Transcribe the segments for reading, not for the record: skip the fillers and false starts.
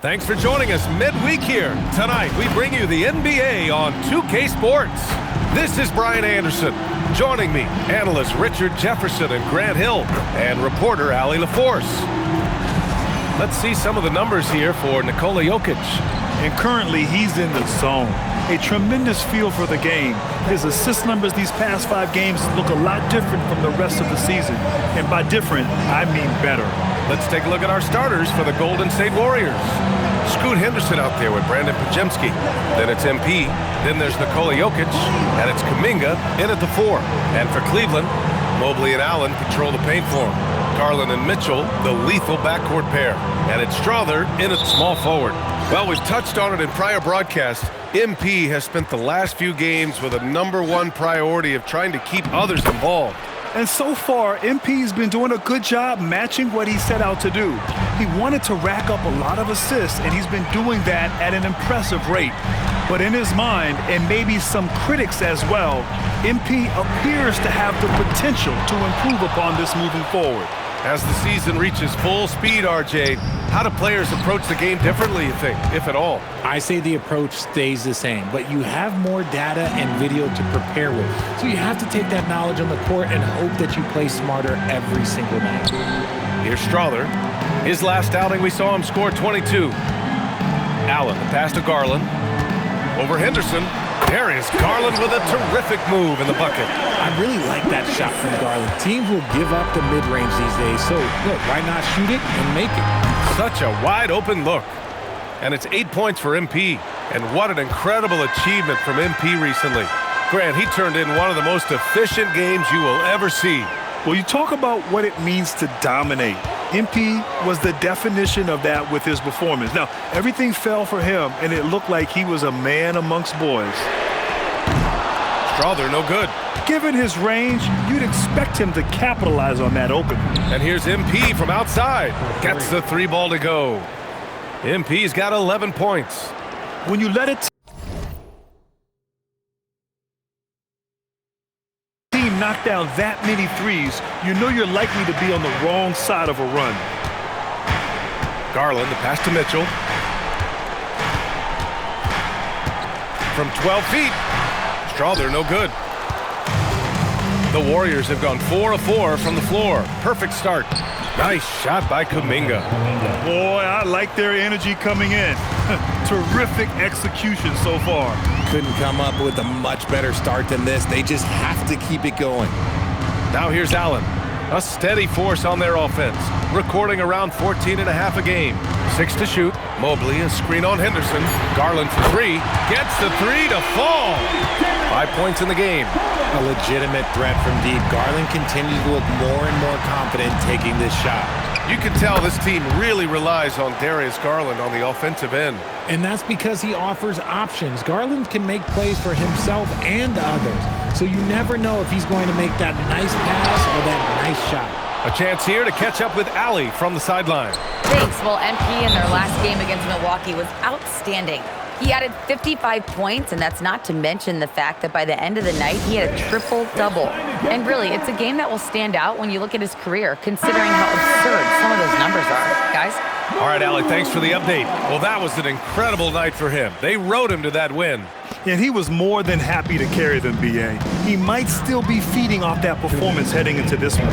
Thanks for joining us midweek here. Tonight, we bring you the NBA on 2K Sports. This is Brian Anderson. Joining me, analysts Richard Jefferson and Grant Hill, and reporter Allie LaForce. Let's see some of the numbers here for Nikola Jokic. And currently, he's in the zone. A tremendous feel for the game. His assist numbers these past 5 games look a lot different from the rest of the season. And by different, I mean better. Let's take a look at our starters for the Golden State Warriors. Scoot Henderson out there with Brandon Pajemski. Then it's MP. Then there's Nikola Jokic. And it's Kuminga in at the 4. And for Cleveland, Mobley and Allen control the paint for him. Garland and Mitchell, the lethal backcourt pair. And it's Strother in at small forward. Well, we've touched on it in prior broadcasts. MP has spent the last few games with a #1 priority of trying to keep others involved. And so far, MP's been doing a good job matching what he set out to do. He wanted to rack up a lot of assists, and he's been doing that at an impressive rate. But in his mind, and maybe some critics as well, MP appears to have the potential to improve upon this moving forward. As the season reaches full speed, RJ, how do players approach the game differently, you think, if at all? I say the approach stays the same, but you have more data and video to prepare with. So you have to take that knowledge on the court and hope that you play smarter every single night. Here's Strother. His last outing, we saw him score 22. Allen, the pass to Garland. Over Henderson. Darius Garland with a terrific move in the bucket. I really like that shot from Garland. Teams will give up the mid-range these days, so look, why not shoot it and make it? Such a wide-open look. And it's 8 points for MP. And what an incredible achievement from MP recently. Grant, he turned in one of the most efficient games you will ever see. Well, you talk about what it means to dominate. MP was the definition of that with his performance. Now, everything fell for him, and it looked like he was a man amongst boys. Strother, no good. Given his range, you'd expect him to capitalize on that open. And here's MP from outside. Gets the 3 ball to go. MP's got 11 points. When you let it knock down that many threes, you know you're likely to be on the wrong side of a run. Garland, the pass to Mitchell. From 12 feet. Strother, no good. The Warriors have gone 4 of 4 from the floor. Perfect start. Nice shot by Kuminga. Boy, I like their energy coming in. Terrific execution so far. Couldn't come up with a much better start than this. They just have to keep it going. Now here's Allen. A steady force on their offense. Recording around 14.5 a game. 6 to shoot. Mobley, a screen on Henderson. Garland for 3. Gets the 3 to fall. 5 points in the game. A legitimate threat from deep. Garland continues to look more and more confident taking this shot. You can tell this team really relies on Darius Garland on the offensive end. And that's because he offers options. Garland can make plays for himself and others. So you never know if he's going to make that nice pass or that nice shot. A chance here to catch up with Allie from the sideline. Thanks. Well, MP in their last game against Milwaukee was outstanding. He added 55 points, and that's not to mention the fact that by the end of the night, he had a triple-double. And really, it's a game that will stand out when you look at his career, considering how absurd some of those numbers are. Guys? All right, Allie, thanks for the update. Well, that was an incredible night for him. They rode him to that win. And he was more than happy to carry them, B.A. He might still be feeding off that performance heading into this one.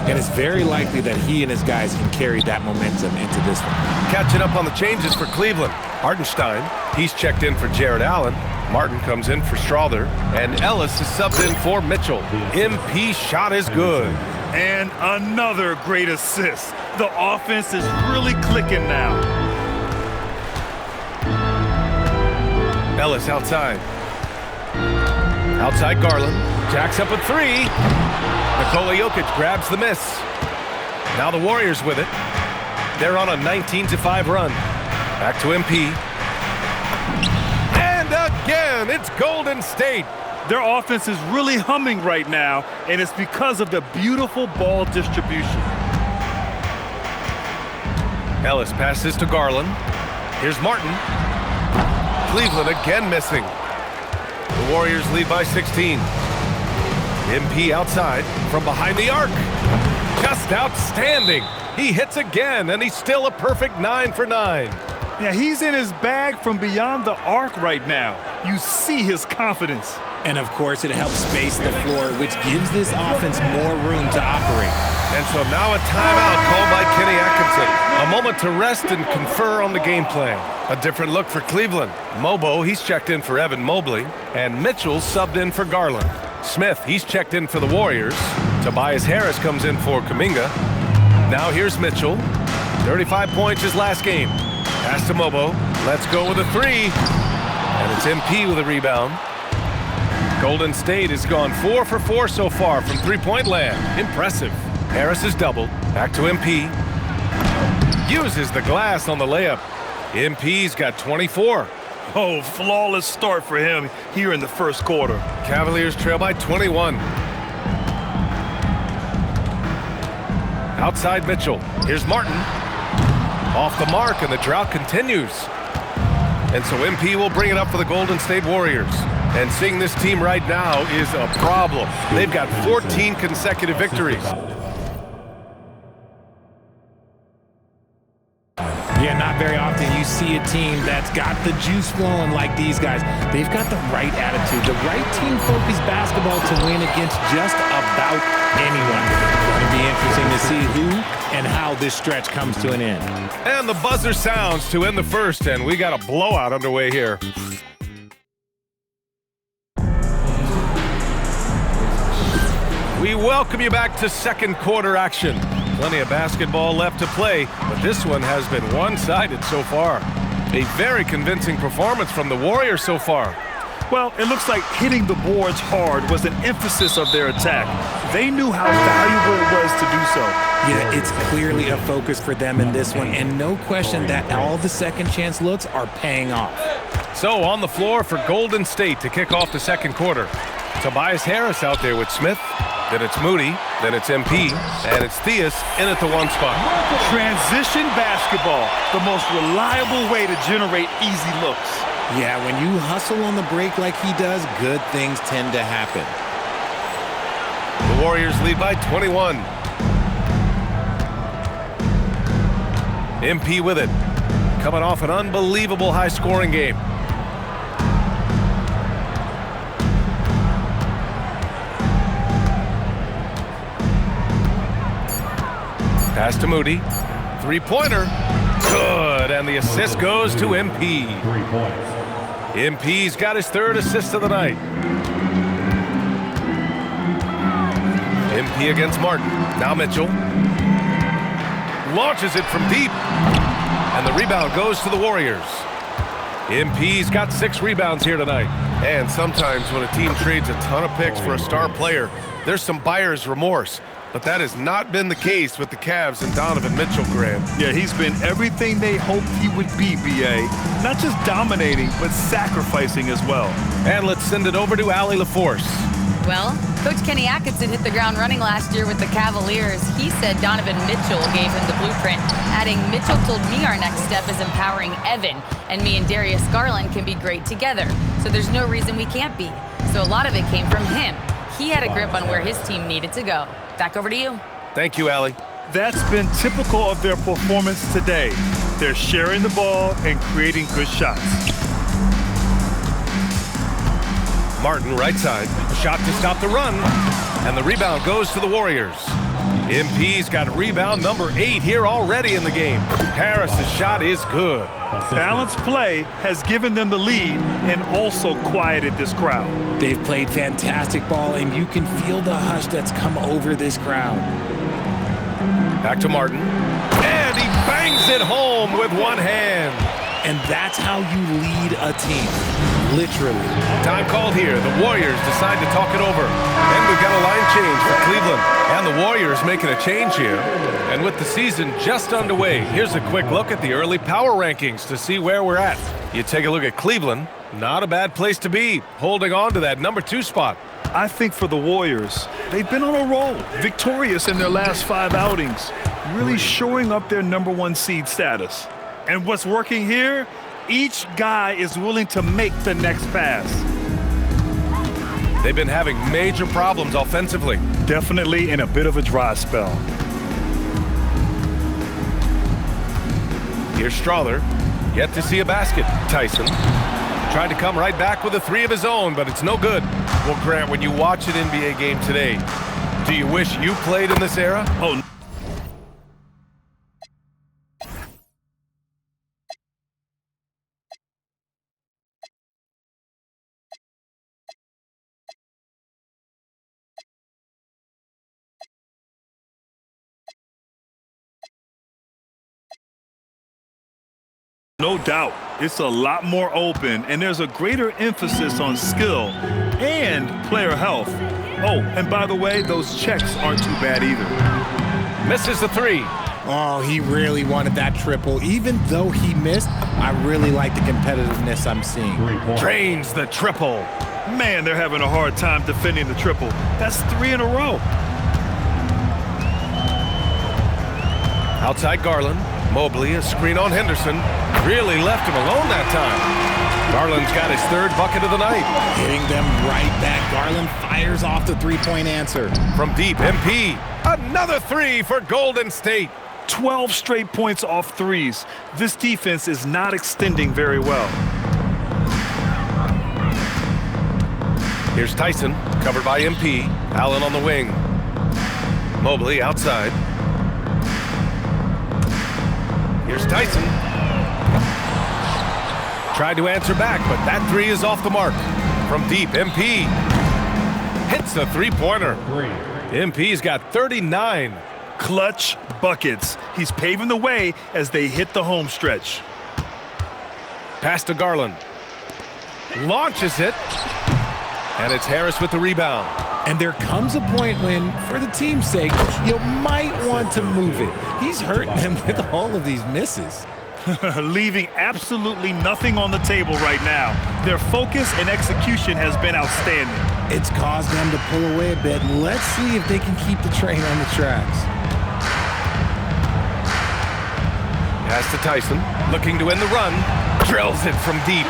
And it's very likely that he and his guys can carry that momentum into this one. Catching up on the changes for Cleveland. Hartenstein, he's checked in for Jared Allen. Martin comes in for Strother. And Ellis is subbed in for Mitchell. MP shot is good. And another great assist. The offense is really clicking now. Ellis outside. Outside Garland. Jacks up a 3. Nikola Jokic grabs the miss. Now the Warriors with it. They're on a 19-5 run. Back to MP. And again, it's Golden State. Their offense is really humming right now, and it's because of the beautiful ball distribution. Ellis passes to Garland. Here's Martin. Cleveland again missing. The Warriors lead by 16. MP outside from behind the arc. Just outstanding. He hits again, and he's still a perfect 9 for 9. Yeah, he's in his bag from beyond the arc right now. You see his confidence. And, of course, it helps space the floor, which gives this offense more room to operate. And so now a timeout called by Kenny Atkinson. A moment to rest and confer on the game plan. A different look for Cleveland. Mobo, he's checked in for Evan Mobley. And Mitchell subbed in for Garland. Smith, he's checked in for the Warriors. Tobias Harris comes in for Kuminga. Now here's Mitchell. 35 points his last game. Pass to Mobo. Let's go with a 3. And it's MP with a rebound. Golden State has gone 4 for 4 so far from three-point land. Impressive. Harris is doubled. Back to MP. Uses the glass on the layup. MP's got 24. Oh, flawless start for him here in the first quarter. Cavaliers trail by 21. Outside Mitchell. Here's Martin. Off the mark, and the drought continues. And so MP will bring it up for the Golden State Warriors. And seeing this team right now is a problem. They've got 14 consecutive victories. Yeah, not very often you see a team that's got the juice flowing like these guys. They've got the right attitude, the right team-focused basketball to win against just about anyone. It's going to be interesting to see who and how this stretch comes to an end. And the buzzer sounds to end the first, and we got a blowout underway here. We welcome you back to second quarter action. Plenty of basketball left to play, but this one has been one-sided so far. A very convincing performance from the Warriors so far. Well, it looks like hitting the boards hard was an emphasis of their attack. They knew how valuable it was to do so. Yeah, it's clearly a focus for them in this one, and no question that all the second chance looks are paying off. So on the floor for Golden State to kick off the second quarter. Tobias Harris out there with Smith. Then it's Moody, then it's MP, and it's Theus in at the 1 spot. Transition basketball, the most reliable way to generate easy looks. Yeah, when you hustle on the break like he does, good things tend to happen. The Warriors lead by 21. MP with it, coming off an unbelievable high-scoring game. Pass to Moody. Three-pointer. Good. And the assist goes to MP. MP's got his third assist of the night. MP against Martin. Now Mitchell. Launches it from deep. And the rebound goes to the Warriors. MP's got 6 rebounds here tonight. And sometimes when a team trades a ton of picks for a star player, there's some buyer's remorse. But that has not been the case with the Cavs and Donovan Mitchell, Graham. Yeah, he's been everything they hoped he would be, B.A. Not just dominating, but sacrificing as well. And let's send it over to Allie LaForce. Well, Coach Kenny Atkinson hit the ground running last year with the Cavaliers. He said Donovan Mitchell gave him the blueprint, adding, "Mitchell told me our next step is empowering Evan, and me and Darius Garland can be great together. So there's no reason we can't be." So a lot of it came from him. He had a grip on where his team needed to go. Back over to you. Thank you, Allie. That's been typical of their performance today. They're sharing the ball and creating good shots. Martin, right side. Shot to stop the run. And the rebound goes to the Warriors. MP's got rebound number 8 here already in the game. Harris's shot is good. Balanced play has given them the lead and also quieted this crowd. They've played fantastic ball, and you can feel the hush that's come over this crowd. Back to Martin. And he bangs it home with one hand. And that's how you lead a team, literally. Time called here. The Warriors decide to talk it over. And we've got a line change for Cleveland. And the Warriors making a change here. And with the season just underway, here's a quick look at the early power rankings to see where we're at. You take a look at Cleveland. Not a bad place to be, holding on to that number 2 spot. I think for the Warriors, they've been on a roll, victorious in their last 5 outings, really shoring up their number 1 seed status. And what's working here? Each guy is willing to make the next pass. They've been having major problems offensively. Definitely in a bit of a dry spell. Here's Strother. Yet to see a basket. Tyson tried to come right back with a 3 of his own, but it's no good. Well, Grant, when you watch an NBA game today, do you wish you played in this era? Oh, no doubt. It's a lot more open, and there's a greater emphasis on skill and player health. Oh, and by the way, those checks aren't too bad either. Misses the 3. Oh, he really wanted that triple. Even though he missed, I really like the competitiveness I'm seeing. Drains the triple. Man, they're having a hard time defending the triple. That's 3 in a row. Outside Garland. Mobley, a screen on Henderson. Really left him alone that time. Garland's got his 3rd bucket of the night. Hitting them right back. Garland fires off the 3-point answer. From deep, MP. Another 3 for Golden State. 12 straight points off threes. This defense is not extending very well. Here's Tyson, covered by MP. Allen on the wing. Mobley outside. Here's Tyson. Tried to answer back, but that 3 is off the mark. From deep, MP hits a 3-pointer. MP's got 39. Clutch buckets. He's paving the way as they hit the home stretch. Pass to Garland. Launches it. And it's Harris with the rebound. And there comes a point when, for the team's sake, you might want to move it. He's hurting them with all of these misses. Leaving absolutely nothing on the table right now. Their focus and execution has been outstanding. It's caused them to pull away a bit. Let's see if they can keep the train on the tracks. Pass to Tyson, looking to end the run. Drills it from deep.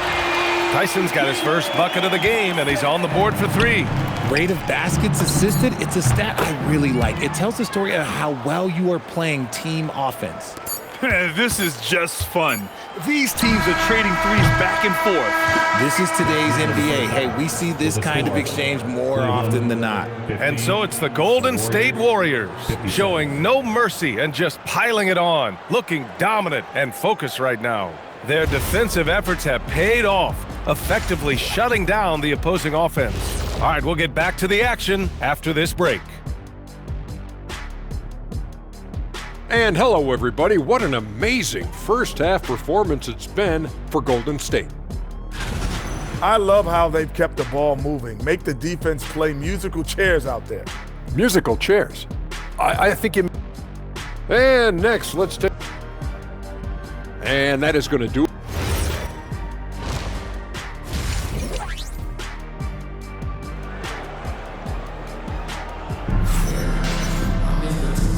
Tyson's got his first bucket of the game, and he's on the board for 3. Rate of baskets assisted, it's a stat I really like. It tells the story of how well you are playing team offense. This is just fun. These teams are trading threes back and forth. This is today's NBA. Hey, we see this kind of exchange more often than not. And so it's the Golden State Warriors, showing no mercy and just piling it on, looking dominant and focused right now. Their defensive efforts have paid off, effectively shutting down the opposing offense. All right, we'll get back to the action after this break. And hello, everybody. What an amazing first-half performance it's been for Golden State. I love how they've kept the ball moving, make the defense play musical chairs out there. Musical chairs. I think you... And next, let's take... And that is going to do it.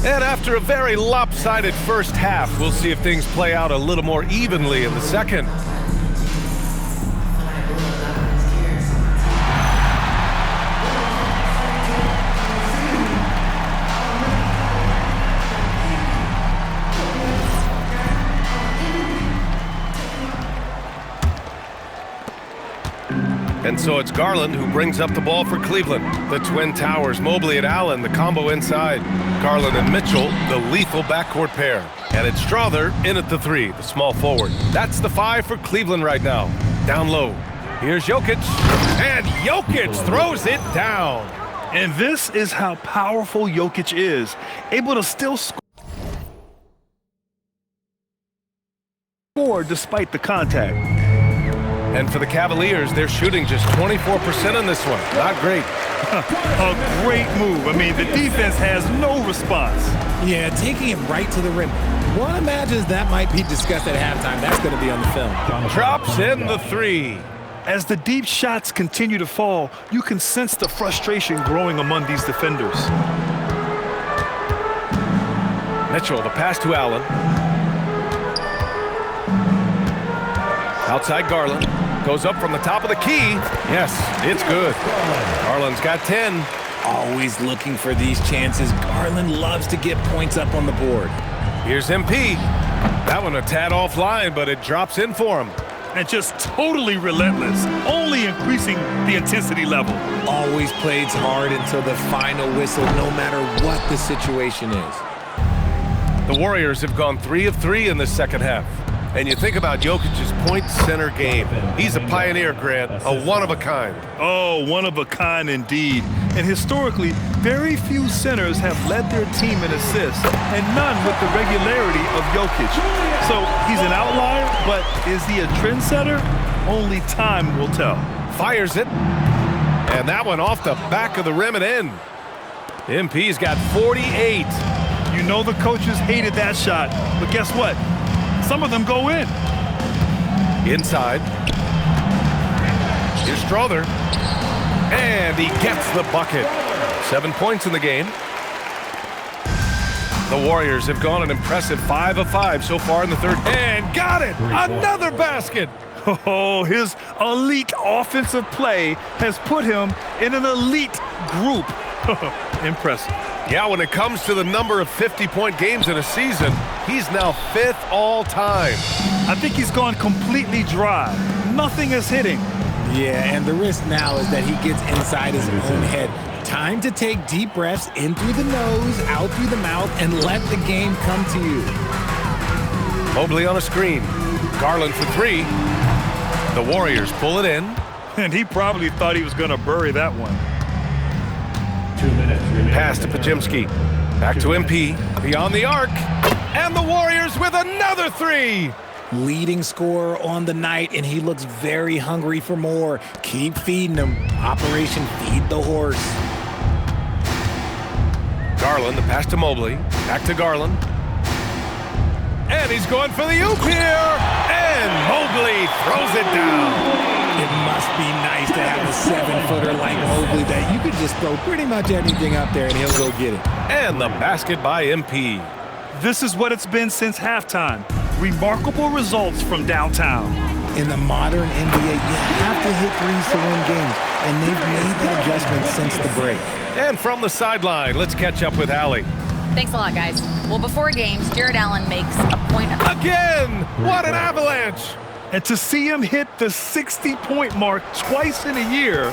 And after a very lopsided first half, we'll see if things play out a little more evenly in the second. And so it's Garland who brings up the ball for Cleveland. The Twin Towers, Mobley and Allen, the combo inside. Garland and Mitchell, the lethal backcourt pair. And it's Strother in at the 3, the small forward. That's the 5 for Cleveland right now. Down low. Here's Jokic. And Jokic throws it down. And this is how powerful Jokic is, able to still score despite the contact. And for the Cavaliers, they're shooting just 24% in this one. Not great. A great move. I mean, the defense has no response. Yeah, taking it right to the rim. One imagines that might be discussed at halftime. That's going to be on the film. Drops in the 3. As the deep shots continue to fall, you can sense the frustration growing among these defenders. Mitchell, the pass to Allen. Outside Garland. Goes up from the top of the key. Yes, it's good. Garland's got 10. Always looking for these chances. Garland loves to get points up on the board. Here's MP. That one a tad offline, but it drops in for him. And just totally relentless, only increasing the intensity level. Always plays hard until the final whistle, no matter what the situation is. The Warriors have gone 3 of 3 in the second half. And you think about Jokic's point center game. He's a pioneer, Grant, a one-of-a-kind. Oh, one of a kind indeed. And historically, very few centers have led their team in assists, and none with the regularity of Jokic. So he's an outlier, but is he a trendsetter? Only time will tell. Fires it. And that one off the back of the rim and in. MP's got 48. You know the coaches hated that shot, but guess what? Some of them go in. Inside. Here's Strother. And he gets the bucket. 7 points in the game. The Warriors have gone an impressive 5 of 5 so far in the third. And got it! Another basket! Oh, his elite offensive play has put him in an elite group. Impressive. Yeah, when it comes to the number of 50-point games in a season, he's now 5th all time. I think he's gone completely dry. Nothing is hitting. Yeah, and the risk now is that he gets inside his own head. Time to take deep breaths in through the nose, out through the mouth, and let the game come to you. Mobley on a screen. Garland for 3. The Warriors pull it in. And he probably thought he was going to bury that one. 2 minutes remaining. Pass to Pajemski. Back to MP. Beyond the arc. And the Warriors with another 3. Leading scorer on the night, and he looks very hungry for more. Keep feeding him. Operation Feed the Horse. Garland, the pass to Mobley. Back to Garland. And he's going for the oop here. And Mobley throws it down. It must be nice to have a 7-footer like Mobley that you could just throw pretty much everything up there and he'll go get it. And the basket by MP. This is what it's been since halftime. Remarkable results from downtown. In the modern NBA, you have to hit threes to win games, and they've made that adjustment since the break. And from the sideline, let's catch up with Allie. Thanks a lot, guys. Well, before games, Jared Allen makes a point of... Again! What an avalanche! And to see him hit the 60-point mark twice in a year,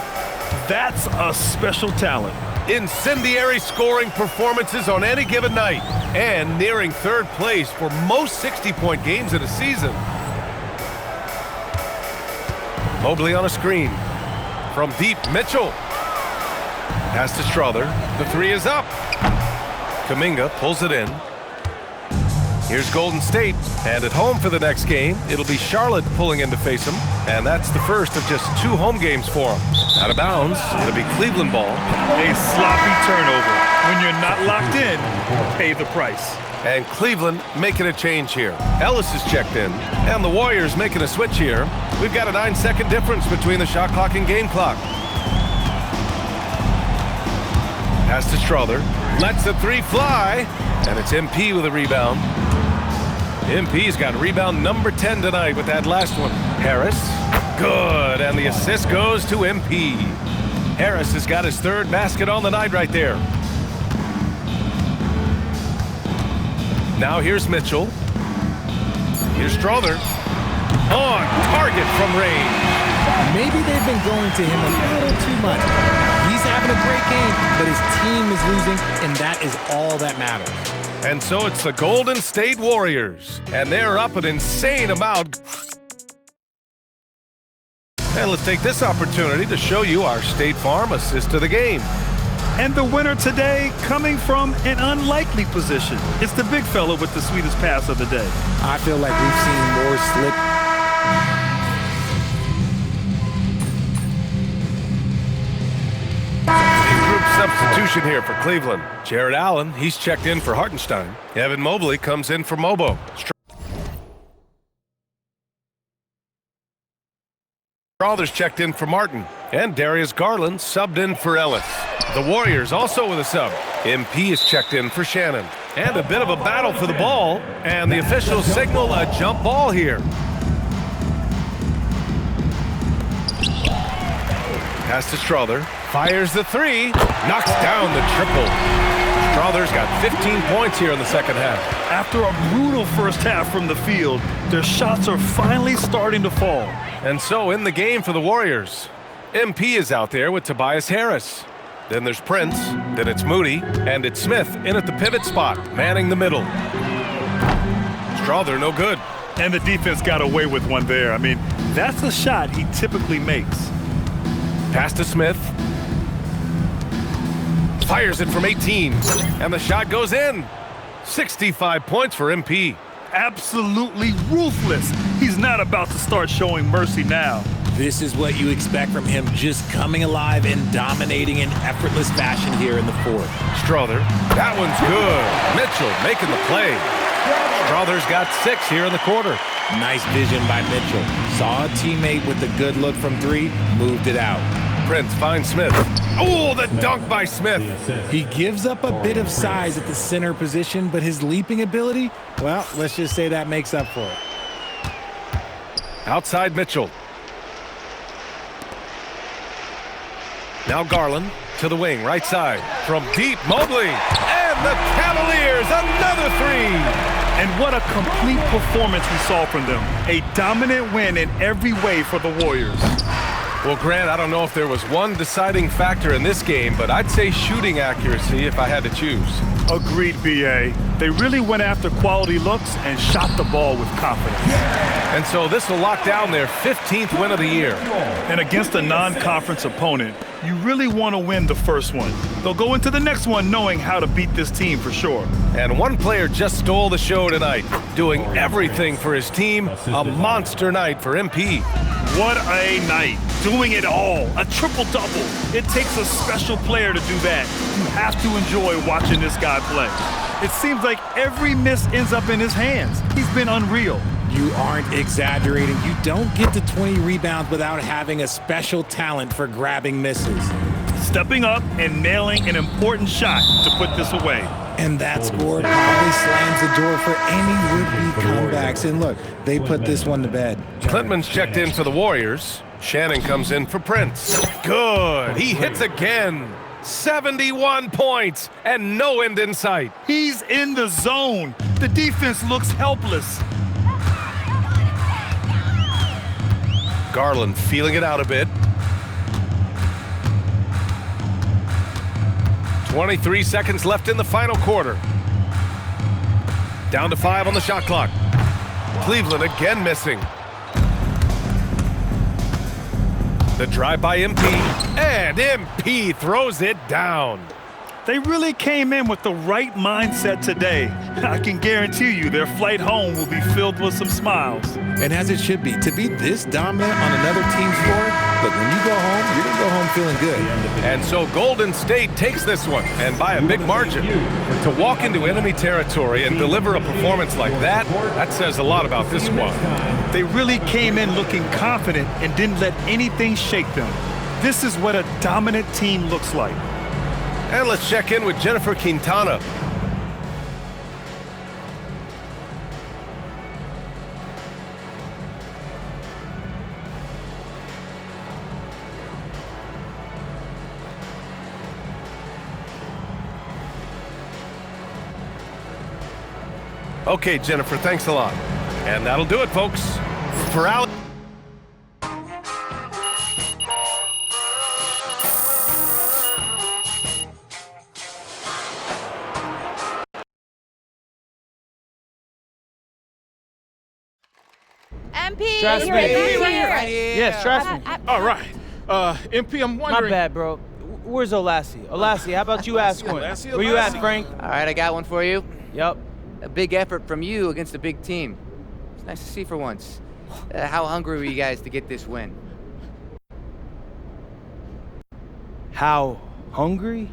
that's a special talent. Incendiary scoring performances on any given night, and nearing 3rd place for most 60-point games in a season. Mobley on a screen. From deep, Mitchell. Pass to Strother. The 3 is up. Kuminga pulls it in. Here's Golden State, and at home for the next game, it'll be Charlotte pulling in to face them, and that's the first of just 2 home games for them. Out of bounds, it'll be Cleveland ball. A sloppy turnover. When you're not locked in, pay the price. And Cleveland making a change here. Ellis is checked in, and the Warriors making a switch here. We've got a 9-second difference between the shot clock and game clock. Pass to Strother, lets the 3 fly, and it's MP with a rebound. MP's got rebound number 10 tonight with that last one. Harris, good, and the assist goes to MP. Harris has got his 3rd basket on the night right there. Now here's Mitchell. Here's Strother. On target from range. Maybe they've been going to him a little too much. He's having a great game, but his team is losing, and that is all that matters. And so it's the Golden State Warriors, and they're up an insane amount. And let's take this opportunity to show you our State Farm assist of the game. And the winner today coming from an unlikely position. It's the big fella with the sweetest pass of the day. I feel like we've seen more slip. Group substitution here for Cleveland. Jared Allen, he's checked in for Hartenstein. Evan Mobley comes in for Mobo. Strawther's checked in for Martin, and Darius Garland subbed in for Ellis. The Warriors also with a sub. MP is checked in for Shannon. And a bit of a battle for the ball, and the officials signal a jump ball here. Pass to Strawther, fires the three, knocks down the triple. Strawther's got 15 points here in the second half. After a brutal first half from the field, their shots are finally starting to fall. And so in the game for the Warriors, MP is out there with Tobias Harris. Then there's Prince, then it's Moody, and it's Smith in at the pivot spot, manning the middle. Strawther no good. And the defense got away with one there. I mean, that's a shot he typically makes. Pass to Smith. Fires it from 18, and the shot goes in. 65 points for MP. Absolutely ruthless. He's not about to start showing mercy now. This is what you expect from him, just coming alive and dominating in effortless fashion here in the fourth. Strawther, that one's good. Mitchell making the play. Strawther's got 6 here in the quarter. Nice vision by Mitchell. Saw a teammate with a good look from 3, moved it out. Prince finds Smith. Oh, the dunk by Smith. He gives up a bit of size at the center position, but his leaping ability, well, let's just say that makes up for it. Outside Mitchell. Now Garland to the wing, right side. From deep, Mobley. And the Cavaliers, another 3. And what a complete performance we saw from them. A dominant win in every way for the Warriors. Well, Grant, I don't know if there was one deciding factor in this game, but I'd say shooting accuracy if I had to choose. Agreed, B.A. They really went after quality looks and shot the ball with confidence. And so this will lock down their 15th win of the year. And against a non-conference opponent, you really want to win the first one. They'll go into the next one knowing how to beat this team for sure. And one player just stole the show tonight, doing everything for his team. A monster night for MP. What a night. Doing it all. A triple-double. It takes a special player to do that. You have to enjoy watching this guy play. It seems like every miss ends up in his hands. He's been unreal. You aren't exaggerating. You don't get to 20 rebounds without having a special talent for grabbing misses. Stepping up and nailing an important shot to put this away. And that score probably slams the door for any would-be comebacks. And look, they put this one to bed. Klintman's checked in for the Warriors. Shannon comes in for Prince. Good. He hits again. 71 points and no end in sight. He's in the zone. The defense looks helpless. Garland feeling it out a bit. 23 seconds left in the final quarter. Down to 5 on the shot clock. Cleveland again missing. The drive by MP, and MP throws it down. They really came in with the right mindset today. I can guarantee you their flight home will be filled with some smiles. And as it should be, to be this dominant on another team's floor, look, when you go home, you're going to go home feeling good. And so Golden State takes this one, and by a big margin. To walk into enemy territory and deliver a performance like that, that says a lot about this squad. They really came in looking confident and didn't let anything shake them. This is what a dominant team looks like. And let's check in with Jennifer Quintana. Okay, Jennifer, thanks a lot. And that'll do it, folks. For Alex. MP, Trust you're me. here. Yes, trust me. All right. MP, I'm My wondering. bad, bro. Where's Olassie? Olassie, how about you ask one? Olassie, Where you at, Olassie. Frank? All right, I got one for you. Yup. A big effort from you against a big team. It's nice to see for once. How hungry were you guys to get this win? How hungry?